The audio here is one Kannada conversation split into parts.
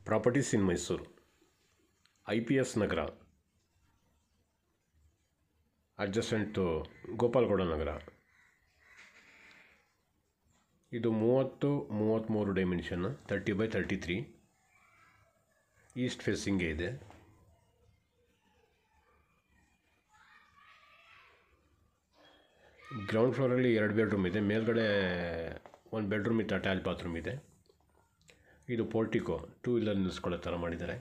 Properties in Mysuru, IPS Nagar, adjacent to Gopalagowda Nagar. ಇದು 30-33 ಡೈಮೆನ್ಷನ್, 30x33. ಈಸ್ಟ್ ಫೇಸಿಂಗೇ ಇದೆ. ಗ್ರೌಂಡ್ ಫ್ಲೋರಲ್ಲಿ 2 ಬೆಡ್ರೂಮ್ ಇದೆ, ಮೇಲ್ಗಡೆ 1 ಬೆಡ್ರೂಮ್ ಇತ್ತು, ಅಟ್ಯಾಚ್ ಬಾತ್ರೂಮ್ ಇದೆ. ಇದು ಪೋರ್ಟಿಕೋ, 2 ವೀಲರ್ ನಿಲ್ಲಿಸ್ಕೊಳ್ಳೋ ಥರ ಮಾಡಿದ್ದಾರೆ.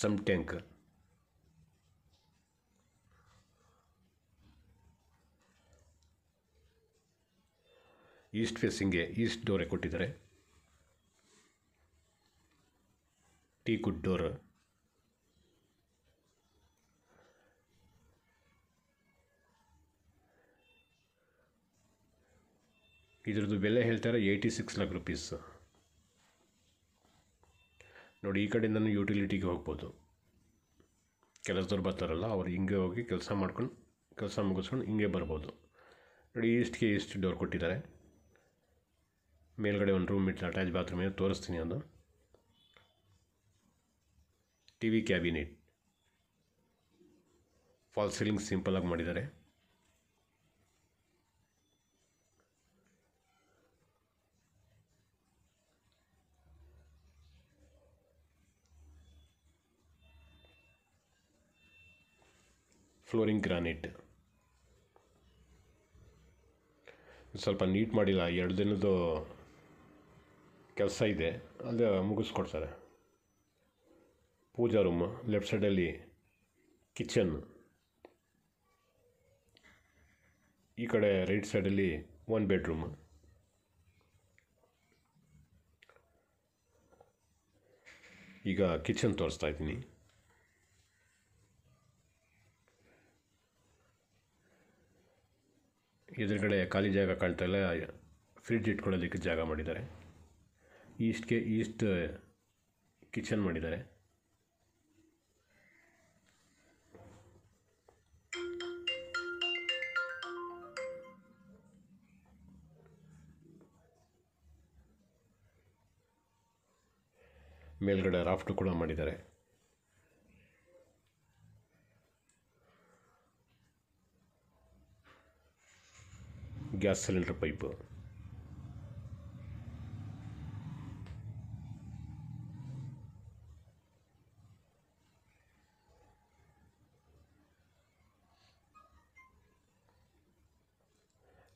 Sump tank. ಈಸ್ಟ್ ಫೇಸಿಂಗ್ಗೆ ಈಸ್ಟ್ ಡೋರೇ ಕೊಟ್ಟಿದ್ದಾರೆ. Teak wood door. ಇದ್ರದ್ದು ಬೆಲೆ ಹೇಳ್ತಾರೆ 86 lakh rupees. ನೋಡಿ, ಈ ಕಡೆಯಿಂದನೂ ಯುಟಿಲಿಟಿಗೆ ಹೋಗ್ಬೋದು. ಕೆಲಸದವ್ರು ಬರ್ತಾರಲ್ಲ, ಅವ್ರು ಹಿಂಗೆ ಹೋಗಿ ಕೆಲಸ ಮುಗಿಸ್ಕೊಂಡು ಹಿಂಗೆ ಬರ್ಬೋದು. ನೋಡಿ, ಈಸ್ಟ್ಗೆ ಈಸ್ಟ್ ಡೋರ್ ಕೊಟ್ಟಿದ್ದಾರೆ. ಮೇಲ್ಗಡೆ 1 ರೂಮ್ ಇಟ್ಟು ಅಟ್ಯಾಚ್ ಬಾತ್ರೂಮ್ ಇದೆ, ತೋರಿಸ್ತೀನಿ. ಅದು TV ಕ್ಯಾಬಿನೆಟ್, ಫಾಲ್ ಸೀಲಿಂಗ್ ಸಿಂಪಲಾಗಿ ಮಾಡಿದ್ದಾರೆ. Flooring granite. ಸ್ವಲ್ಪ ನೀಟ್ ಮಾಡಿಲ್ಲ, 2 ದಿನದ್ದು ಕೆಲಸ ಇದೆ, ಅದು ಮುಗಿಸ್ಕೊಡ್ತಾರೆ. ಪೂಜಾ ರೂಮ್, ಲೆಫ್ಟ್ ಸೈಡಲ್ಲಿ ಕಿಚನ್, ಈ ಕಡೆ ರೈಟ್ ಸೈಡಲ್ಲಿ 1 ಬೆಡ್ರೂಮ್. ಈಗ ಕಿಚನ್ ತೋರಿಸ್ತಾ ಇದ್ದೀನಿ. ಎದುರುಗಡೆ ಖಾಲಿ ಜಾಗ ಕಾಣ್ತಾ ಇಲ್ಲ, ಫ್ರಿಡ್ಜ್ ಇಟ್ಕೊಳ್ಳೋದಕ್ಕೆ ಜಾಗ ಮಾಡಿದ್ದಾರೆ. ಈಸ್ಟ್ಗೆ ಈಸ್ಟ್ ಕಿಚನ್ ಮಾಡಿದ್ದಾರೆ. ಮೇಲ್ಗಡೆ ರಾಫ್ಟ್ ಕೂಡ ಮಾಡಿದ್ದಾರೆ. Gas cylinder pipe.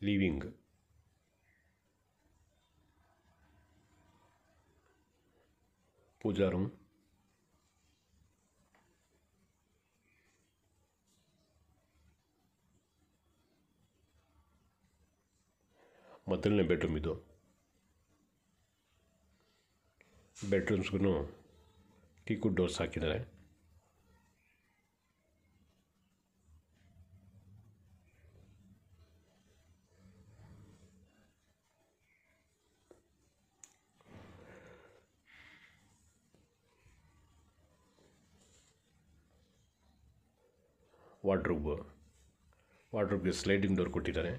ಲಿವಿಂಗ್. ಪೂಜಾ ರೂಮ್. ಮೊದಲನೇ ಬೆಡ್ರೂಮ್ ಇದು. ಬೆಡ್ರೂಮ್ಸ್ಗೂ ಟೀಕುಡ್ ಡೋರ್ಸ್ ಹಾಕಿದ್ದಾರೆ. ವಾರ್ಡ್ರೋಬ್ಗೆ ಸ್ಲೈಡಿಂಗ್ ಡೋರ್ ಕೊಟ್ಟಿದ್ದಾರೆ.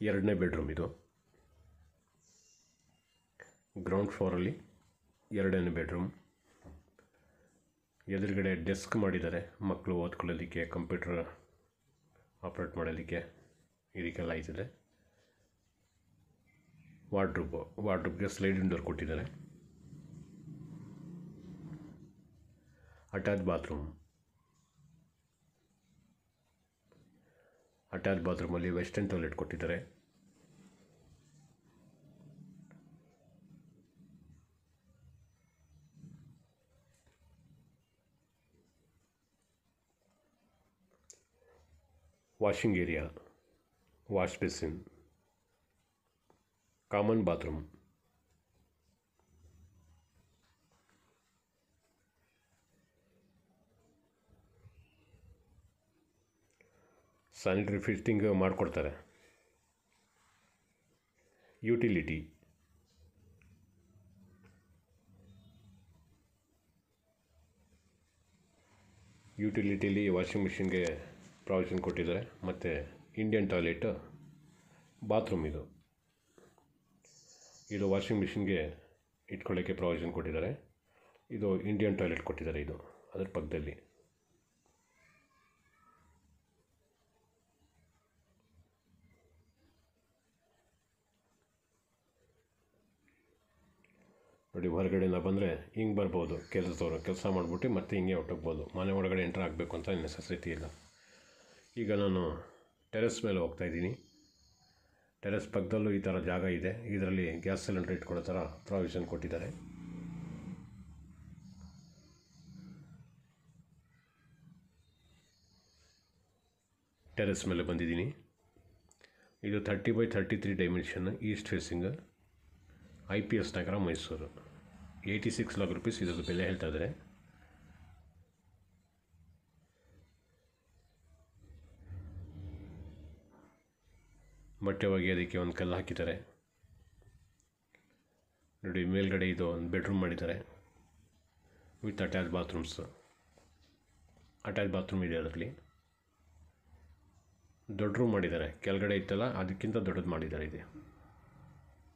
ಎರಡನೇ ಬೆಡ್ರೂಮ್ ಇದು. ಗ್ರೌಂಡ್ ಫ್ಲೋರಲ್ಲಿ 2ನೇ ಬೆಡ್ರೂಮ್. ಎದುರುಗಡೆ ಡೆಸ್ಕ್ ಮಾಡಿದ್ದಾರೆ, ಮಕ್ಕಳು ಓದ್ಕೊಳ್ಳೋದಕ್ಕೆ, ಕಂಪ್ಯೂಟರ್ ಆಪ್ರೇಟ್ ಮಾಡೋದಕ್ಕೆ, ಇದಕ್ಕೆಲ್ಲ ಆಯ್ತದೆ. ವಾರ್ಡ್ರೋಬ್ಗೆ ಸ್ಲೈಡಿಂಗ್ ಡೋರ್ ಕೊಟ್ಟಿದ್ದಾರೆ. ಅಟ್ಯಾಚ್ ಬಾತ್ರೂಮಲ್ಲಿ ವೆಸ್ಟರ್ನ್ ಟಾಯ್ಲೆಟ್ ಕೊಟ್ಟಿದ್ದಾರೆ. Washing area, wash basin, common bathroom. Sanitary fitting ಮಾಡಿಕೊಡ್ತಾರೆ. ಯುಟಿಲಿಟಿ, ಯುಟಿಲಿಟಿಲಿ ವಾಷಿಂಗ್ ಮಿಷಿನ್ಗೆ ಪ್ರಾವಿಷನ್ ಕೊಟ್ಟಿದ್ದಾರೆ. ಮತ್ತು ಇಂಡಿಯನ್ ಟಾಯ್ಲೆಟ್ ಬಾತ್ರೂಮ್ ಇದು ವಾಷಿಂಗ್ ಮಿಷಿನ್ಗೆ ಇಟ್ಕೊಳ್ಳೋಕ್ಕೆ ಪ್ರಾವಿಷನ್ ಕೊಟ್ಟಿದ್ದಾರೆ. ಇದು ಇಂಡಿಯನ್ ಟಾಯ್ಲೆಟ್ ಕೊಟ್ಟಿದ್ದಾರೆ. ಇದು ಅದರ ಪಕ್ಕದಲ್ಲಿ ನೋಡಿ. ಹೊರಗಡೆಯಿಂದ ಬಂದರೆ ಹಿಂಗೆ ಬರ್ಬೋದು. ಕೆಲಸ ಮಾಡಿಬಿಟ್ಟು ಮತ್ತೆ ಹಿಂಗೆ ಹೊಟ್ಟೋಗ್ಬೋದು. ಮನೆ ಒಳಗಡೆ ಎಂಟ್ರ್ ಆಗಬೇಕು ಅಂತ ನೆಸೆಸಿಟಿ ಇಲ್ಲ. ಈಗ ನಾನು ಟೆರೆಸ್ ಮೇಲೆ ಹೋಗ್ತಾಯಿದ್ದೀನಿ. ಟೆರೆಸ್ ಪಕ್ಕದಲ್ಲೂ ಈ ಥರ ಜಾಗ ಇದೆ. ಇದರಲ್ಲಿ ಗ್ಯಾಸ್ ಸಿಲಿಂಡರ್ ಇಟ್ಕೊಳ್ಳೋ ಥರ ಪ್ರಾವಿಷನ್ ಕೊಟ್ಟಿದ್ದಾರೆ. ಟೆರೆಸ್ ಮೇಲೆ ಬಂದಿದ್ದೀನಿ. ಇದು 30x33 dimension, East facing, IPS ನಗರ, ಮೈಸೂರು. 86 lakh rupees ಇದರ ಬೆಲೆ ಹೇಳ್ತಾ ಇದ್ದಾರೆ. ಬಟ್ಟೆ ಒಗೆಯೋದಕ್ಕೆ ಒಂದು ಕಲ್ಲು ಹಾಕಿದ್ದಾರೆ ನೋಡಿ. ಮೇಲ್ಗಡೆ ಇದು ಒಂದು ಬೆಡ್ರೂಮ್ ಮಾಡಿದ್ದಾರೆ ವಿತ್ ಅಟ್ಯಾಚ್ ಬಾತ್ರೂಮ್ ಇದೆ. ಅದರಲ್ಲಿ ದೊಡ್ಡ ರೂಮ್ ಮಾಡಿದ್ದಾರೆ. ಕೆಳಗಡೆ ಇತ್ತಲ್ಲ ಅದಕ್ಕಿಂತ ದೊಡ್ಡದು ಮಾಡಿದ್ದಾರೆ. ಇದೆ